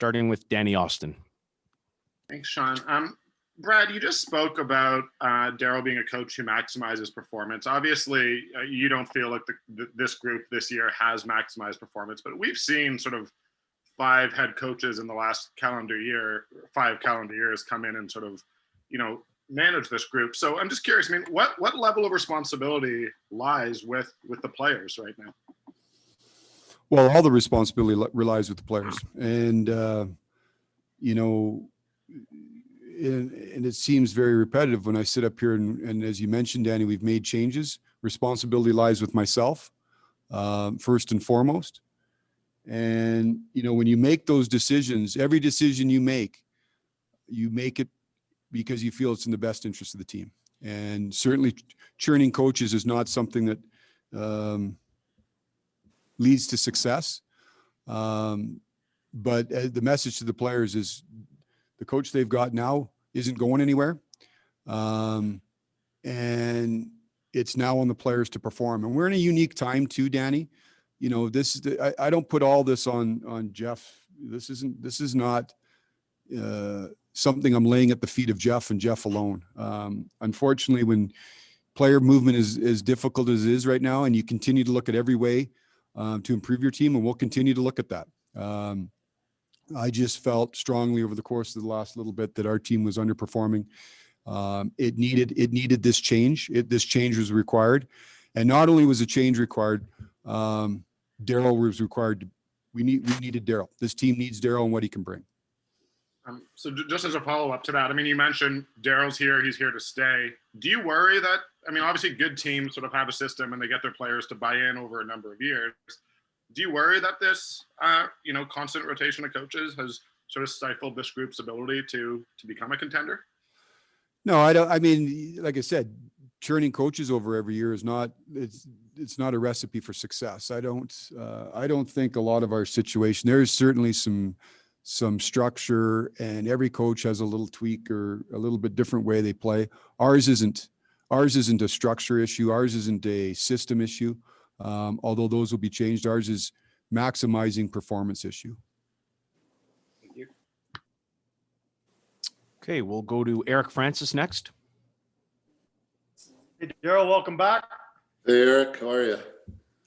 starting with Danny Austin. Thanks, Sean. Brad, you just spoke about Darryl being a coach who maximizes performance. Obviously, you don't feel like this group this year has maximized performance, but we've seen sort of 5 head coaches in the last 5 calendar years come in and sort of, manage this group. So I'm just curious, what level of responsibility lies with the players right now? Well, all the responsibility relies with the players. And, and it seems very repetitive when I sit up here and as you mentioned, Danny, we've made changes. Responsibility lies with myself, first and foremost. And, when you make those decisions, every decision you make it because you feel it's in the best interest of the team. And certainly churning coaches is not something that leads to success. But the message to the players is the coach they've got now isn't going anywhere. And it's now on the players to perform. And we're in a unique time too, Danny. This is I don't put all this on Geoff. This is not something I'm laying at the feet of Geoff and Geoff alone. Unfortunately, when player movement is as difficult as it is right now, and you continue to look at every way to improve your team, and we'll continue to look at that. I just felt strongly over the course of the last little bit that our team was underperforming. It needed this change. This change was required, and not only was a change required, Darryl was required. We needed Darryl. This team needs Darryl and what he can bring. So just as a follow-up to that, you mentioned Darryl's here, he's here to stay. Do you worry that, obviously good teams sort of have a system and they get their players to buy in over a number of years. Do you worry that this, constant rotation of coaches has sort of stifled this group's ability to become a contender? No, I don't. Like I said, churning coaches over every year is not, it's not a recipe for success. I don't think a lot of our situation, there is certainly some structure, and every coach has a little tweak or a little bit different way they play. Ours isn't a structure issue. Ours isn't a system issue. Although those will be changed. Ours is maximizing performance issue. Thank you. Okay, we'll go to Eric Francis next. Hey, Darryl, welcome back. Hey, Eric, how are you?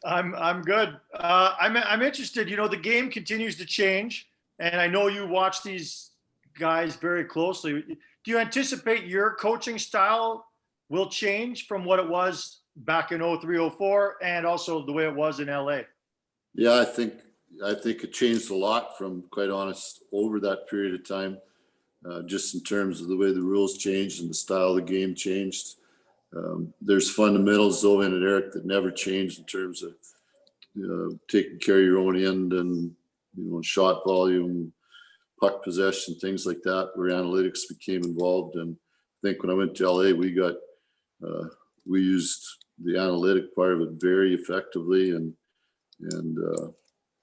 I'm good. I'm interested. The game continues to change, and I know you watch these guys very closely. Do you anticipate your coaching style will change from what it was back in 03-04 and also the way it was in LA? Yeah, I think it changed a lot, from quite honest, over that period of time, just in terms of the way the rules changed and the style of the game changed. There's fundamentals though in it, Eric, that never changed in terms of taking care of your own end and shot volume, puck possession, things like that, where analytics became involved. And I think when I went to LA, we used the analytic part of it very effectively, and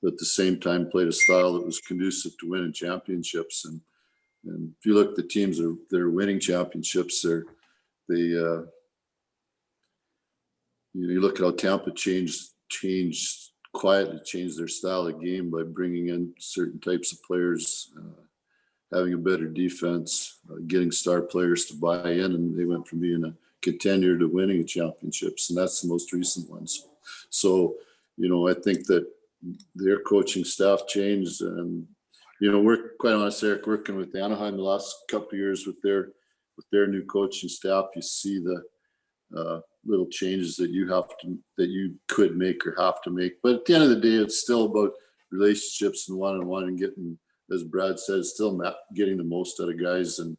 at the same time played a style that was conducive to winning championships. And if you look at the teams that are winning championships, you look at how Tampa changed their style of game by bringing in certain types of players, having a better defense, getting star players to buy in, and they went from being a contender to winning championships, and that's the most recent ones. So, I think that their coaching staff changed, and we're quite honest, Eric, working with Anaheim the last couple of years with their new coaching staff. You see the little changes that you could make or have to make, but at the end of the day, it's still about relationships and one-on-one, and getting, as Brad said, still getting the most out of guys. And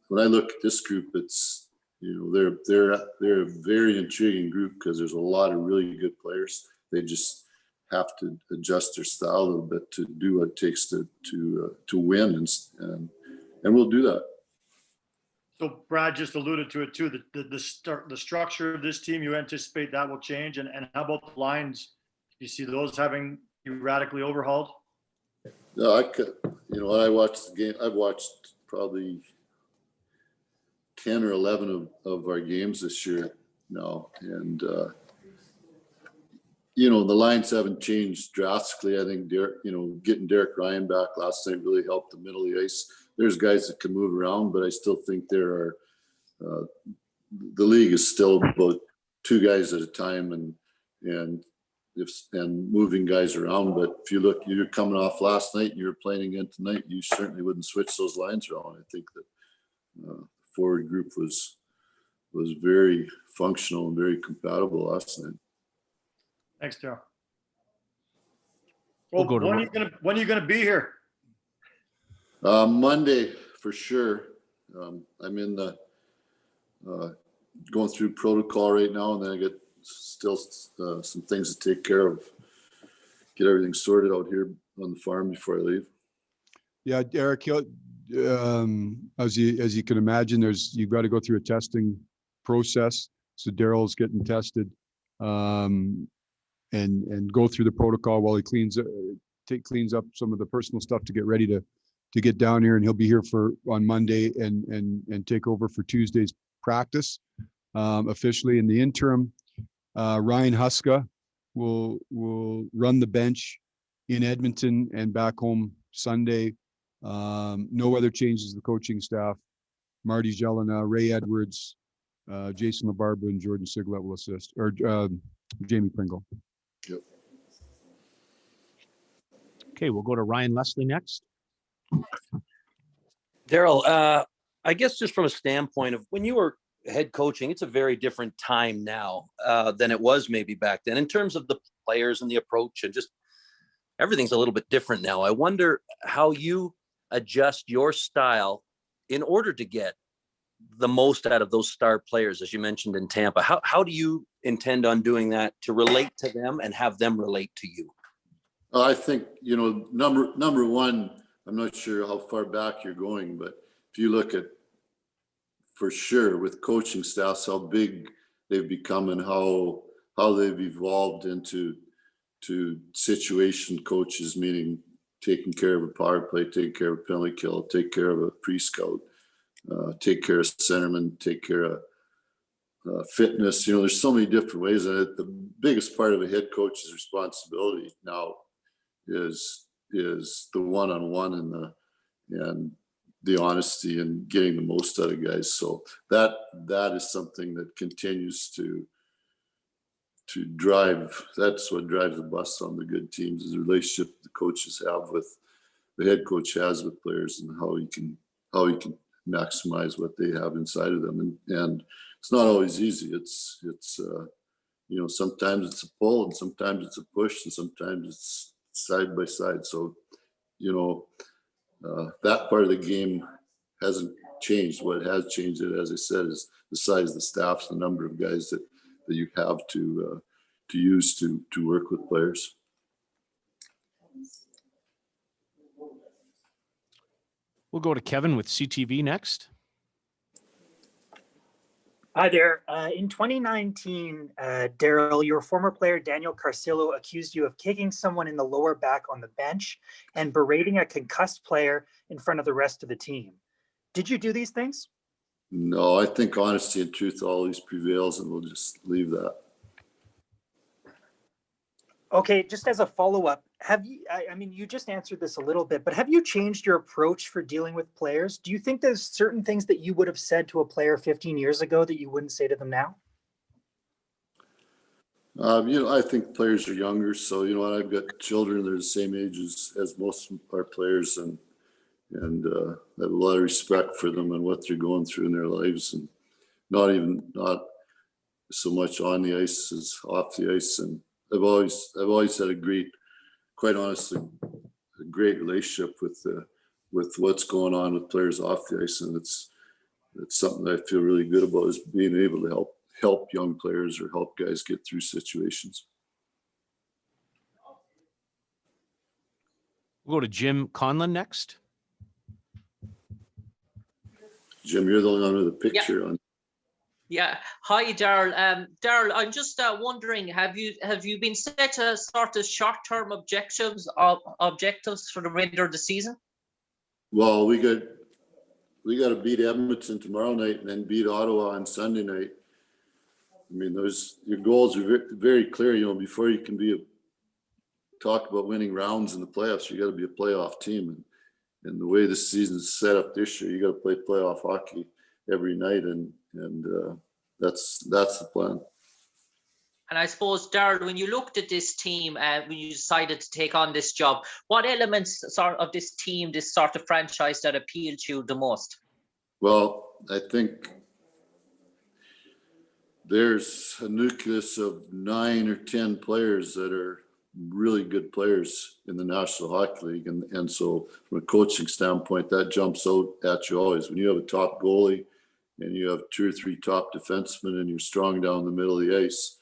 when I look at this group, it's they're a very intriguing group because there's a lot of really good players. They just have to adjust their style a little bit to do what it takes to win, and we'll do that. So Brad just alluded to it too, the structure of this team, you anticipate that will change, and how about the lines? Do you see those having radically overhauled? No, I watched the game. I've watched probably 10 or 11 of our games this year now, and the lines haven't changed drastically. I think getting Derek Ryan back last night really helped the middle of the ice. There's guys that can move around, but I still think there are, the league is still about 2 guys at a time and moving guys around. But if you look, you're coming off last night and you're playing again tonight, you certainly wouldn't switch those lines around. I think that the forward group was very functional and very compatible last night. Thanks, Darryl. We'll Well, go to when are you gonna be here? Monday for sure. I'm in the going through protocol right now, and then I get still some things to take care of. Get everything sorted out here on the farm before I leave. Yeah, Eric, as you can imagine, you've got to go through a testing process. So Darryl's getting tested, and go through the protocol while he cleans up some of the personal stuff to get ready to get down here. And he'll be here on Monday and take over for Tuesday's practice officially. In the interim, Ryan Huska will run the bench in Edmonton and back home Sunday. No other changes to the coaching staff. Marty Jelena, Ray Edwards, Jason LaBarbera, and Jordan Siglet will assist, or Jamie Pringle. Yep. Okay, we'll go to Ryan Leslie next. Darryl, I guess just from a standpoint of when you were head coaching, it's a very different time now than it was maybe back then in terms of the players and the approach, and just everything's a little bit different now. I wonder how you adjust your style in order to get the most out of those star players, as you mentioned in Tampa. How do you intend on doing that to relate to them and have them relate to you? I think, number one, I'm not sure how far back you're going, but if you look at, for sure, with coaching staffs, how big they've become and how they've evolved into situation coaches, meaning taking care of a power play, taking care of a penalty kill, take care of a pre-scout, take care of centerman, take care of fitness. There's so many different ways. And the biggest part of a head coach's responsibility now is the one-on-one and the honesty and getting the most out of guys. So that is something that continues to drive. That's what drives the bus on the good teams, is the relationship the coaches have with the head coach has with players, and how he can maximize what they have inside of them. And it's not always easy. It's sometimes it's a pull and sometimes it's a push and sometimes it's side by side. So that part of the game hasn't changed. What has changed it, as I said, is the size of the staffs, the number of guys that you have to use to work with players. We'll go to Kevin with CTV next. Hi there. In 2019, Darryl, your former player Daniel Carcillo accused you of kicking someone in the lower back on the bench and berating a concussed player in front of the rest of the team. Did you do these things? No, I think honesty and truth always prevails, and we'll just leave that. Okay, just as a follow-up, have you, I mean, you just answered this a little bit, but have you changed your approach for dealing with players? Do you think there's certain things that you would have said to a player 15 years ago that you wouldn't say to them now? I think players are younger, so I've got children. They're the same age as most of our players, and I have a lot of respect for them and what they're going through in their lives, and not so much on the ice as off the ice. And I've always had quite honestly, a great relationship with what's going on with players off the ice, and it's something that I feel really good about, is being able to help young players or help guys get through situations. We'll go to Jim Conlon next. Jim, you're the only one with a picture on. Yeah. Hi, Darryl. Darryl, I'm just wondering, have you been set a sort of short-term objectives for the remainder of the season? Well, we got to beat Edmonton tomorrow night and then beat Ottawa on Sunday night. I mean, your goals are very, very clear. You know, before you can talk about winning rounds in the playoffs, you got to be a playoff team. And the way this season's set up this year, you got to play playoff hockey every night, and that's the plan. And I suppose, Darryl, when you looked at this team, when you decided to take on this job, what elements of this team, this sort of franchise, that appealed to you the most? Well, I think there's a nucleus of 9 or 10 players that are really good players in the National Hockey League. And so from a coaching standpoint, that jumps out at you always. When you have a top goalie and you have 2 or 3 top defensemen and you're strong down the middle of the ice,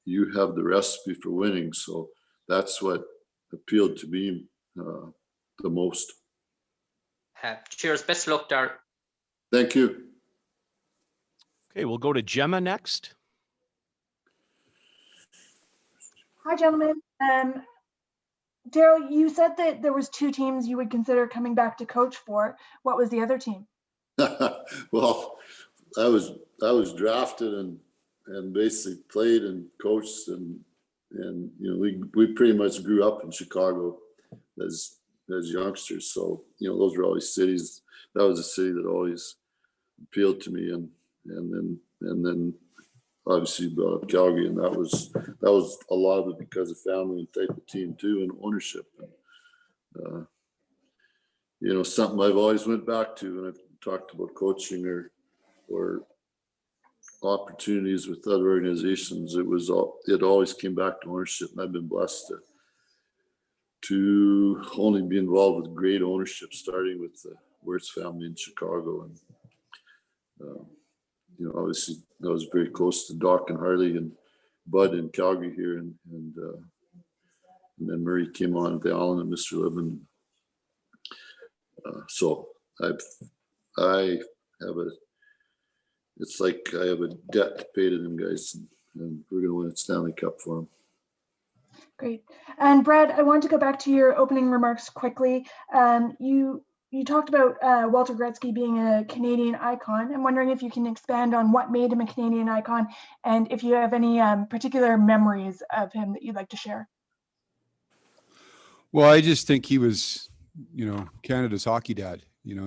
you have the recipe for winning. So that's what appealed to me the most. Cheers. Best of luck, Darryl. Thank you. Okay, we'll go to Gemma next. Hi, gentlemen. Darryl, you said that there was 2 teams you would consider coming back to coach for. What was the other team? Well, I was drafted and basically played and coached and you know, we pretty much grew up in Chicago as youngsters. So, you know, those were always cities. That was a city that always appealed to me, and then obviously brought up Calgary, and that was a lot of it because of family and type of team too, and ownership. And, you know, something I've always went back to when I've talked about coaching or opportunities with other organizations. It always came back to ownership, and I've been blessed to only be involved with great ownership, starting with the Wirtz family in Chicago. And you know, obviously I was very close to Doc and Harley and Bud in Calgary here, and then Murray came on at the Allen and Mr. Livin. So it's like I have a debt to pay to them guys, and we're going to win a Stanley Cup for them. Great. And Brad, I want to go back to your opening remarks quickly. You talked about Walter Gretzky being a Canadian icon. I'm wondering if you can expand on what made him a Canadian icon, and if you have any particular memories of him that you'd like to share. Well, I just think he was, you know, Canada's hockey dad. You know,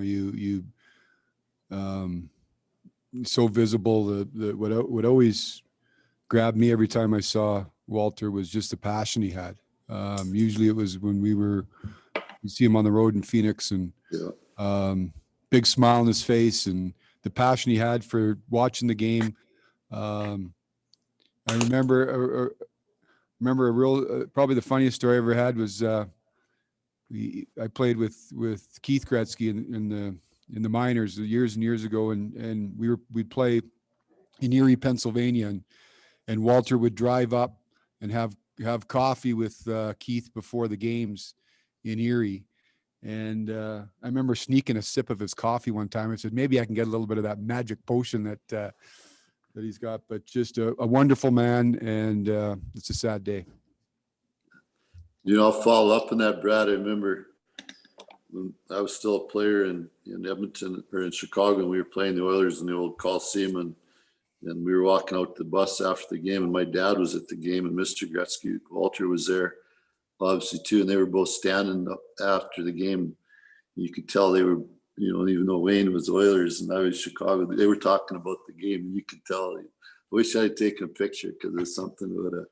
so visible. What always grabbed me every time I saw Walter was just the passion he had. Usually it was when you see him on the road in Phoenix, and big smile on his face and the passion he had for watching the game. I remember a real, probably the funniest story I ever had was I played with Keith Gretzky in the minors years and years ago, and we'd play in Erie, Pennsylvania, and Walter would drive up and have coffee with Keith before the games in Erie. And I remember sneaking a sip of his coffee one time. I said, maybe I can get a little bit of that magic potion that he's got. But just a wonderful man, and it's a sad day. You know, I'll follow up on that, Brad. I remember when I was still a player in Edmonton or in Chicago, and we were playing the Oilers in the old Coliseum, and we were walking out the bus after the game, and my dad was at the game, and Mr. Gretzky, Walter, was there, obviously too, and they were both standing up after the game. You could tell they were, you know, even though Wayne was Oilers and I was Chicago, they were talking about the game, and you could tell. I wish I had taken a picture, because there's something about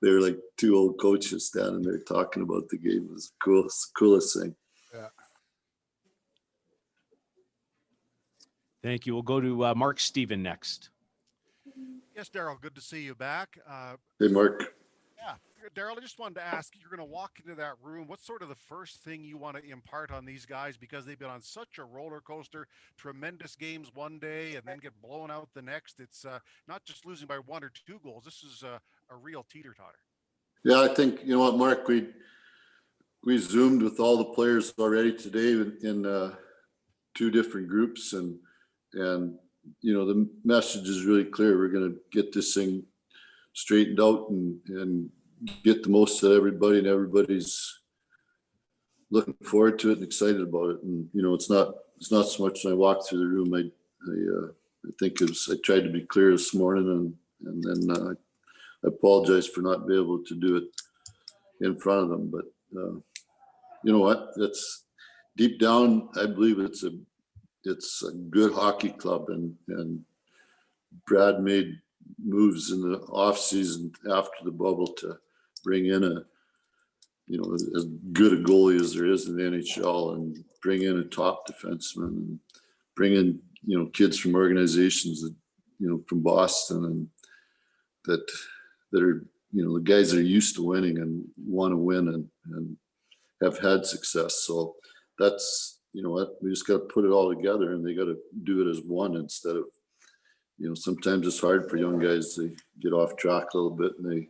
they were like 2 old coaches standing there talking about the game. It was the coolest thing. Yeah. Thank you. We'll go to Mark Steven next. Yes, Darryl, good to see you back. Hey, Mark. Yeah, Darryl, I just wanted to ask, you're going to walk into that room. What's sort of the first thing you want to impart on these guys? Because they've been on such a roller coaster, tremendous games one day and then get blown out the next. It's not just losing by 1 or 2 goals. This is a real teeter-totter. Yeah, I think, you know what, Mark, we Zoomed with all the players already today in 2 different groups, and you know, the message is really clear. We're going to get this thing straightened out and get the most out of everybody, and everybody's looking forward to it and excited about it. And, you know, it's not so much when I walk through the room, think I tried to be clear this morning, and then I apologize for not being able to do it in front of them. But you know what? That's deep down. I believe it's a good hockey club, and Brad made moves in the off season after the bubble to bring in as good a goalie as there is in the NHL, and bring in a top defenseman, and bring in kids from organizations that from Boston, and that are the guys that are used to winning and want to win and have had success. So that's we just got to put it all together, and they got to do it as one instead of sometimes it's hard for young guys to get off track a little bit, and they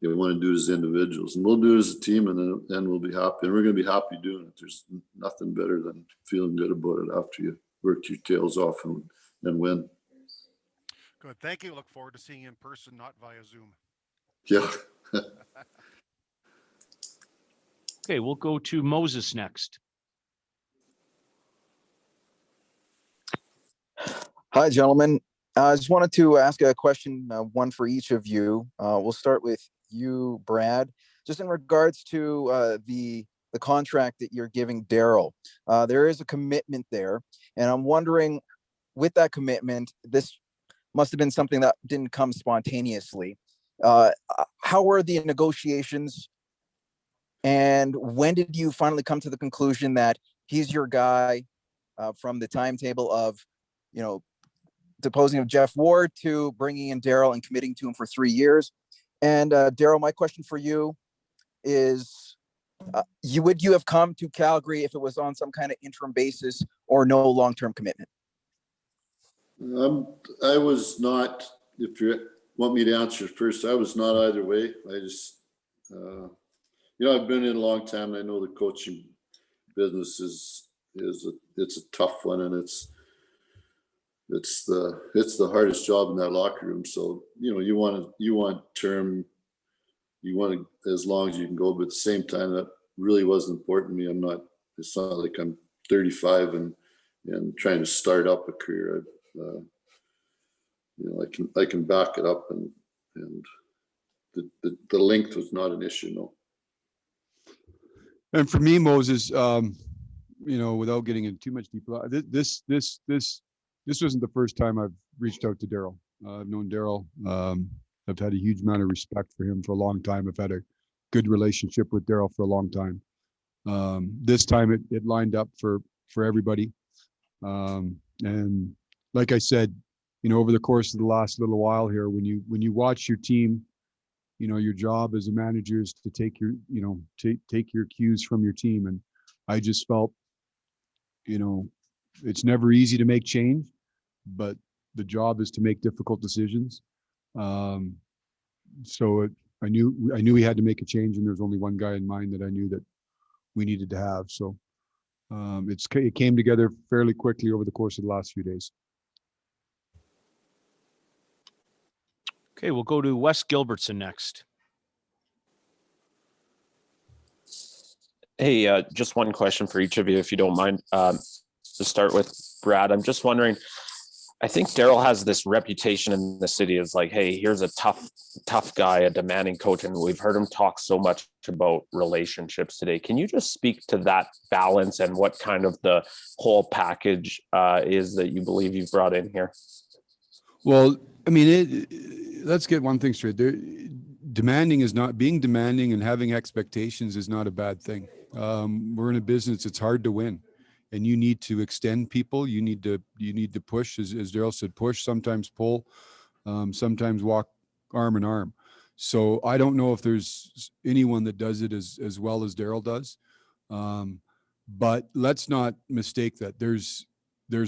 want to do it as individuals, and we'll do it as a team, and then we'll be happy, and we're going to be happy doing it. There's nothing better than feeling good about it after you work your tails off and win. Good. Thank you. Look forward to seeing you in person, not via Zoom. Yeah. Okay, we'll go to Moses next. Hi, gentlemen. I just wanted to ask a question, one for each of you. We'll start with you, Brad. Just in regards to the contract that you're giving Darryl, there is a commitment there, and I'm wondering, with that commitment, this must have been something that didn't come spontaneously. How were the negotiations, and when did you finally come to the conclusion that he's your guy, from the timetable of, deposing of Geoff Ward to bringing in Darryl and committing to him for 3 years? And Darryl, my question for you is, would you have come to Calgary if it was on some kind of interim basis or no long-term commitment? I was not, if you want me to answer first, I was not either way. I just, I've been in a long time, and I know the coaching business it's a tough one, and it's the hardest job in that locker room. So, you want term, you want as long as you can go, but at the same time, that really wasn't important to me. It's not like I'm 35 and trying to start up a career. I can back it up, and the length was not an issue. No. And for me, Moses, without getting into too much deeper, this wasn't the first time I've reached out to Darryl. I've known Darryl. I've had a huge amount of respect for him for a long time. I've had a good relationship with Darryl for a long time. This time it lined up for everybody. And like I said, over the course of the last little while here, when you watch your team, your job as a manager is to take your cues from your team. And I just felt, it's never easy to make change, but the job is to make difficult decisions. So I knew we had to make a change, and there's only one guy in mind that I knew that we needed to have. So it came together fairly quickly over the course of the last few days. Okay, we'll go to Wes Gilbertson next. Hey, just one question for each of you, if you don't mind. To start with, Brad, I'm just wondering, I think Darryl has this reputation in the city as like, hey, here's a tough guy, a demanding coach, and we've heard him talk so much about relationships today. Can you just speak to that balance and what kind of the whole package is that you believe you've brought in here? Well, I mean, let's get one thing straight. Being demanding and having expectations is not a bad thing. We're in a business, it's hard to win, and you need to extend people. You need to push, as Darryl said, push, sometimes pull, sometimes walk arm in arm. So I don't know if there's anyone that does it as well as Darryl does. But let's not mistake that. There's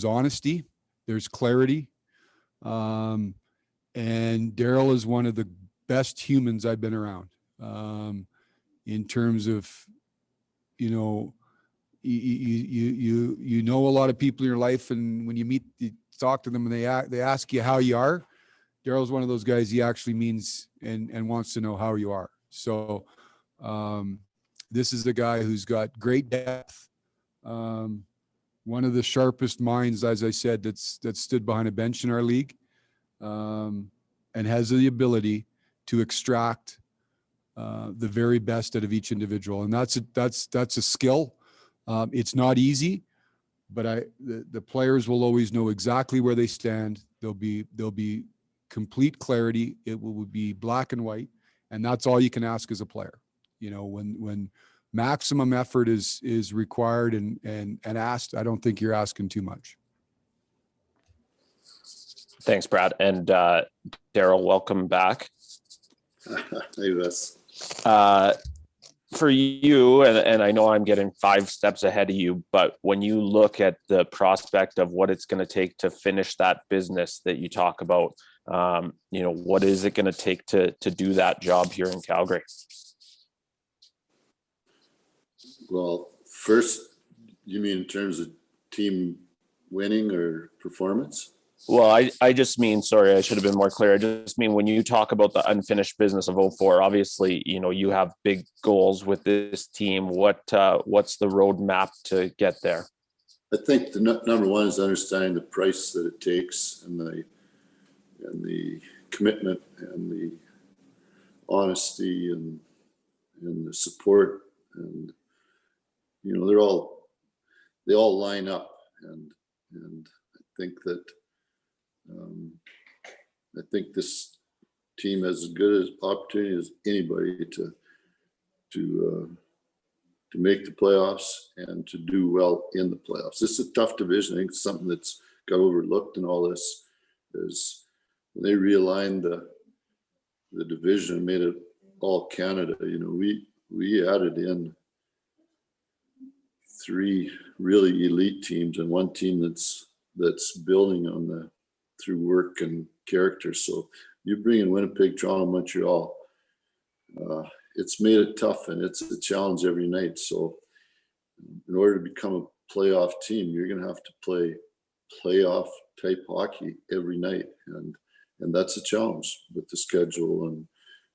honesty, there's clarity. And Darryl is one of the best humans I've been around, in terms of, you know a lot of people in your life, and when you talk to them and they ask you how you are. Darryl's one of those guys, he actually means and wants to know how you are. So this is the guy who's got great depth, one of the sharpest minds, as I said, that stood behind a bench in our league, and has the ability to extract the very best out of each individual. And that's a skill. It's not easy, but the players will always know exactly where they stand. There'll be complete clarity. It will be black and white. And that's all you can ask as a player. You know, when maximum effort is required and asked, I don't think you're asking too much. Thanks, Brad. And Darryl, welcome back. Hey, Wes. For you, and I know I'm getting 5 steps ahead of you, but when you look at the prospect of what it's going to take to finish that business that you talk about, you know, what is it going to take to do that job here in Calgary? Well, first, you mean in terms of team winning or performance? Well, I just mean, sorry, I should have been more clear. I just mean when you talk about the unfinished business of 04, obviously, you know, you have big goals with this team. What's the roadmap to get there? I think the number one is understanding the price that it takes and the commitment and the honesty and the support, and you know, they all line up, and I think that I think this team has as good as opportunity as anybody to make the playoffs and to do well in the playoffs. This is a tough division. I think something that's got overlooked in all this is when they realigned the division and made it all Canada. You know, we added in 3 really elite teams and 1 team that's building on through work and character. So you bring in Winnipeg, Toronto, Montreal. It's made it tough, and it's a challenge every night. So in order to become a playoff team, you're going to have to play playoff type hockey every night. And that's a challenge with the schedule.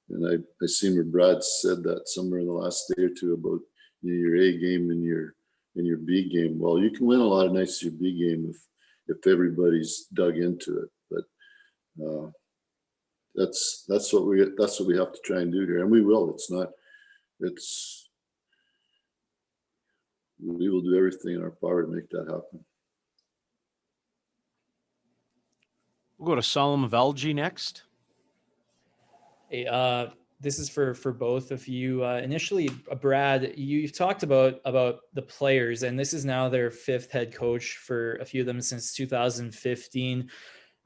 And I seen where Brad said that somewhere in the last day or two about, you know, your A game and your B game. Well, you can win a lot of nights in your B game if everybody's dug into it. But that's what we have to try and do here, and we will. We will do everything in our power to make that happen. We'll go to Solomon Valji next. Hey, this is for both of you. Initially, Brad, you've talked about the players, and this is now their 5th head coach for a few of them since 2015.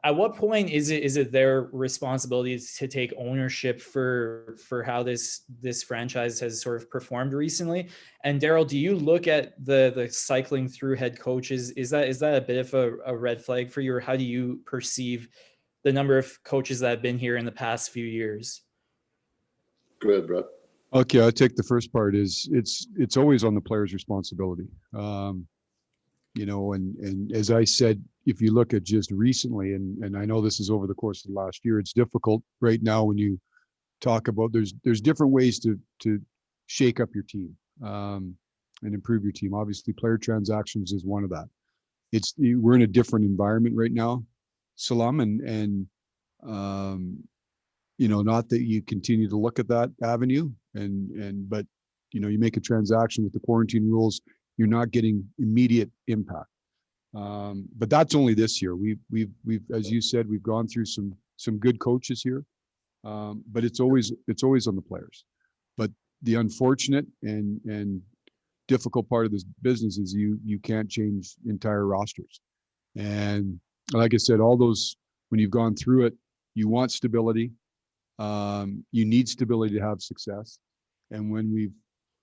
At what point is it their responsibility to take ownership for how this franchise has sort of performed recently? And Darryl, do you look at the cycling through head coaches? Is that a bit of a red flag for you, or how do you perceive the number of coaches that have been here in the past few years? Go ahead, Brad. Okay, I'll take the first part. It's always on the player's responsibility. You know, and as I said, if you look at just recently, and I know this is over the course of the last year, it's difficult right now when you talk about there's different ways to shake up your team and improve your team. Obviously, player transactions is one of that. We're in a different environment right now, Salam, and you know, not that you continue to look at that avenue, but you know, you make a transaction with the quarantine rules, you're not getting immediate impact. But that's only this year. We've, as you said, we've gone through some good coaches here, but it's always on the players. But the unfortunate and difficult part of this business is you can't change entire rosters. And like I said, all those, when you've gone through it, you want stability. You need stability to have success. And when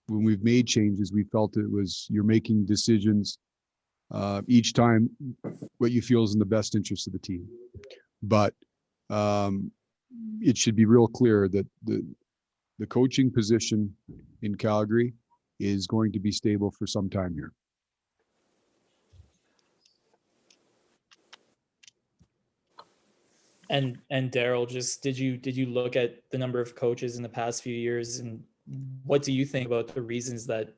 we've made changes, we felt it was, you're making decisions each time what you feel is in the best interest of the team. But it should be real clear that the coaching position in Calgary is going to be stable for some time here. And Darryl, just did you look at the number of coaches in the past few years, and what do you think about the reasons that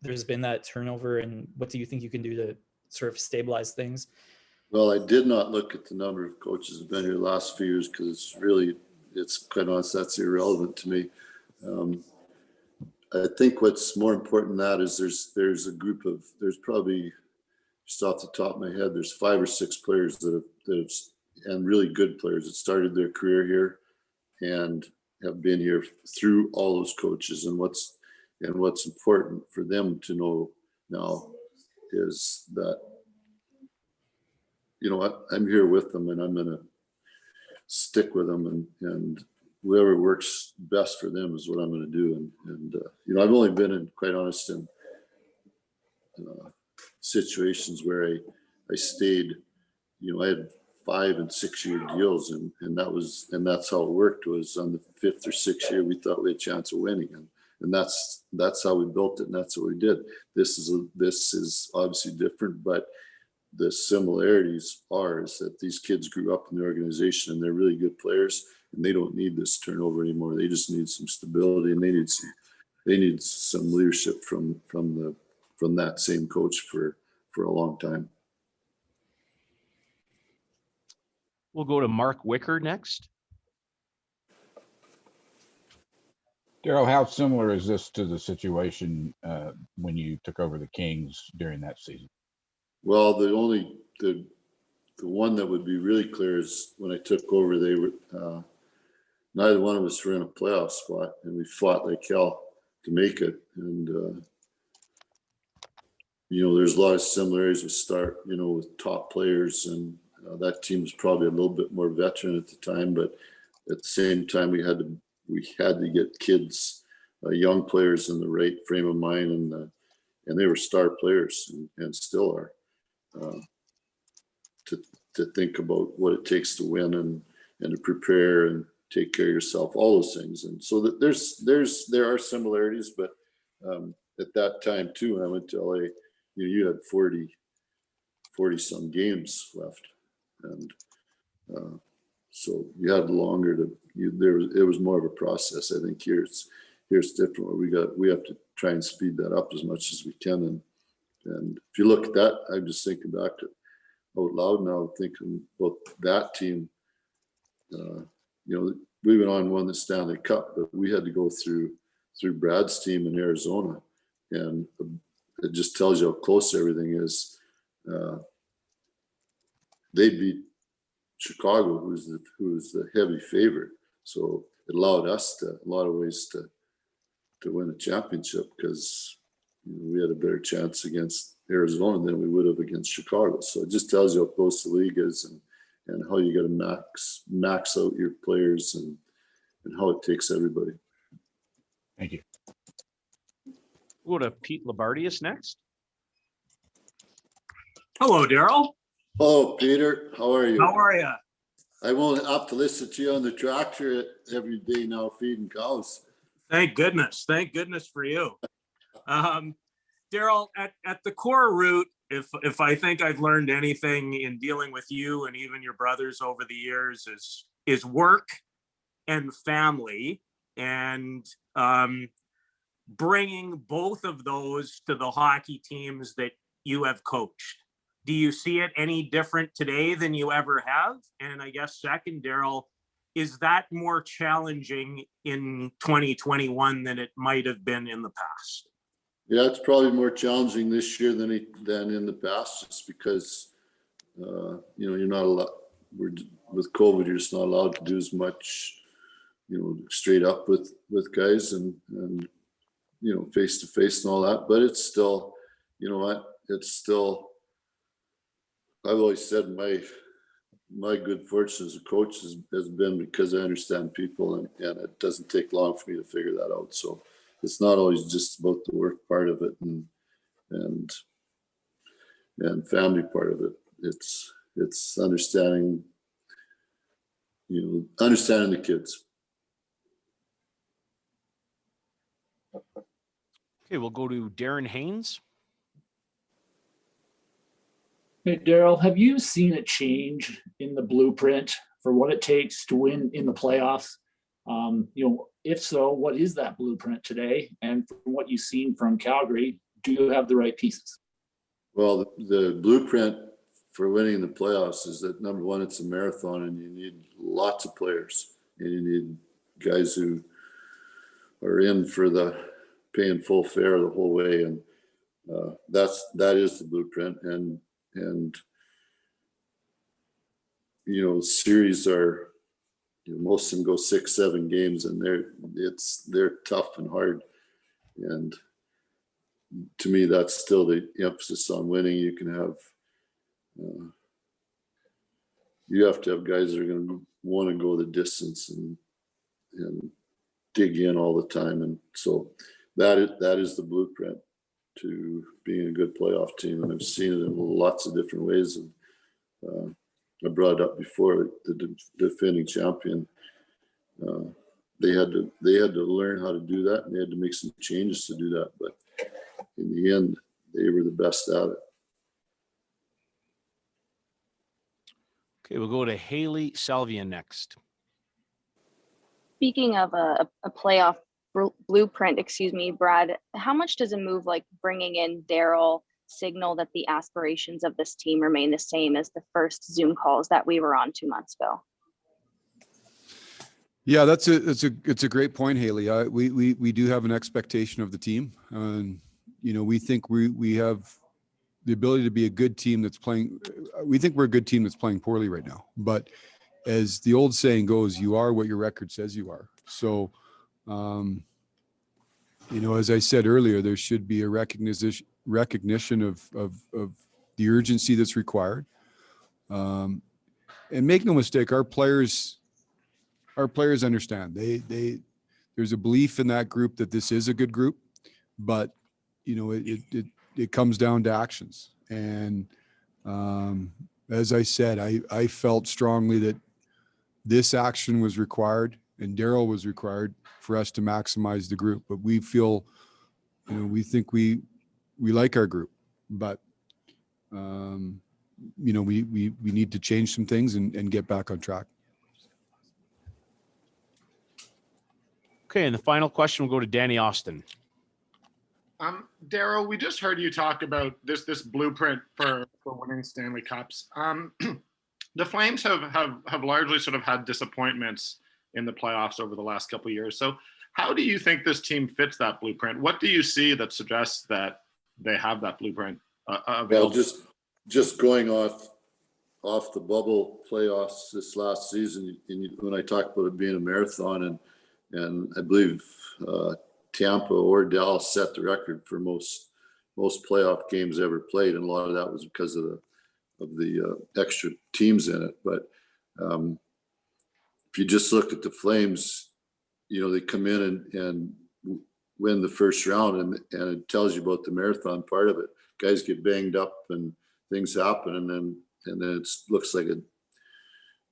there's been that turnover, and what do you think you can do sort of stabilize things? Well, I did not look at the number of coaches who've been here the last few years because it's quite honest, that's irrelevant to me. I think what's more important than that is there's probably, just off the top of my head, there's 5 or 6 players that have and really good players that started their career here and have been here through all those coaches. And what's important for them to know now is that, you know what, I'm here with them and I'm going to stick with them, and whoever works best for them is what I'm going to do. And you know, I've only been in, quite honest, in situations where I stayed, you know, I had 5 and 6 year deals, and that's how it worked. Was on the 5th or 6th year we thought we had a chance of winning, and that's how we built it, and that's what we did. This is obviously different, but the similarities are is that these kids grew up in the organization and they're really good players, and they don't need this turnover anymore. They just need some stability, and they need some leadership from that same coach for a long time. We'll go to Mark Wicker next. Darryl, how similar is this to the situation when you took over the Kings during that season? Well, the one that would be really clear is when I took over, they were neither one of us were in a playoff spot, and we fought like hell to make it. And you know, there's a lot of similarities with top players, and that team was probably a little bit more veteran at the time, but at the same time we had to get kids, young players in the right frame of mind, and they were star players and still are, to think about what it takes to win and to prepare and take care of yourself, all those things. And so that there are similarities, but at that time too, when I went to LA, you had 40 some games left, and so you had longer it was more of a process. I think here's different, where we have to try and speed that up as much as we can. And if you look at that, I'm just thinking back to out loud now, thinking about that team. You know, we went on and won the Stanley Cup, but we had to go through Brad's team in Arizona, and it just tells you how close everything is. They beat Chicago, who's the heavy favorite, so it allowed us to, a lot of ways, to win a championship, because we had a better chance against Arizona than we would have against Chicago. So it just tells you how close the league is, and how you got to max out your players, and how it takes everybody. Thank you. We'll go to Pete Labardius next. Hello, Darryl. Hello, Peter. How are you? How are you? I won't have to listen to you on the tractor every day now, feeding cows. Thank goodness. Thank goodness for you. Darryl, at the core root, if I think I've learned anything in dealing with you and even your brothers over the years, is work and family, and bringing both of those to the hockey teams that you have coached. Do you see it any different today than you ever have? And I guess second, Darryl, is that more challenging in 2021 than it might have been in the past? Yeah, it's probably more challenging this year than in the past, just because you're not allowed. With COVID, you're just not allowed to do as much, straight up with guys and face to face and all that. But it's still, it's still. I've always said my good fortune as a coach has been because I understand people, and it doesn't take long for me to figure that out. So it's not always just about the work part of it and family part of it. It's understanding, understanding the kids. Okay, we'll go to Darren Haynes. Hey, Darryl, have you seen a change in the blueprint for what it takes to win in the playoffs? If so, what is that blueprint today? And from what you've seen from Calgary, do you have the right pieces? Well, the blueprint for winning the playoffs is that number one, it's a marathon and you need lots of players and you need guys who are in for the paying full fare the whole way. And that is the blueprint. And, you know, series are, you know, most of them go 6-7 games and they're tough and hard. And to me, that's still the emphasis on winning. You can have, you have to have guys that are going to want to go the distance and dig in all the time. And so that is the blueprint to being a good playoff team. And I've seen it in lots of different ways. And I brought up before the defending champion. They had to learn how to do that, and they had to make some changes to do that. But in the end, they were the best at it. Okay, we'll go to Haley Salvian next. Speaking of a playoff blueprint, excuse me, Brad, how much does a move like bringing in Darryl signal that the aspirations of this team remain the same as the first Zoom calls that we were on 2 months ago? Yeah, it's a great point, Haley. We do have an expectation of the team, and you know, we think we have the ability to be a good team that's playing. We think we're a good team that's playing poorly right now, but as the old saying goes, you are what your record says you are. So, you know, as I said earlier, there should be a recognition of the urgency that's required. And make no mistake, our players understand. There's a belief in that group that this is a good group, but you know, it comes down to actions. And as I said, I felt strongly that this action was required and Darryl was required for us to maximize the group. But we feel, you know, we think we like our group, but you know, we need to change some things and get back on track. Okay, and the final question will go to Danny Austin. Darryl, we just heard you talk about this blueprint for winning Stanley Cups. The Flames have largely sort of had disappointments in the playoffs over the last couple of years. So how do you think this team fits that blueprint? What do you see that suggests that they have that blueprint available? Well, just going off the bubble playoffs this last season, when I talked about it being a marathon, and I believe Tampa or Dallas set the record for most playoff games ever played, and a lot of that was because of the extra teams in it. But if you just looked at the Flames, you know, they come in and win the first round, and it tells you about the marathon part of it. Guys get banged up and things happen, and then it looks like then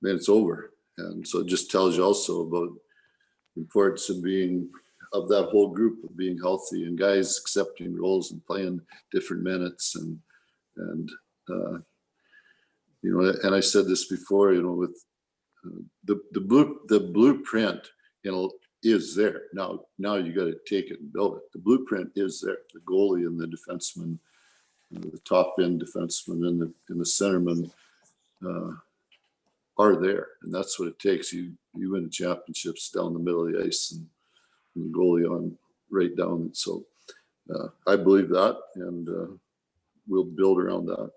it's over. And so it just tells you also about the importance of that whole group of being healthy and guys accepting roles and playing different minutes and you know, and I said this before, you know, with the blueprint, you know, is there now you got to take it and build it. The blueprint is there. The goalie and the defenseman, the top end defenseman and the centerman are there, and that's what it takes. You win the championships down the middle of the ice and the goalie on right down. So I believe that, and we'll build around that.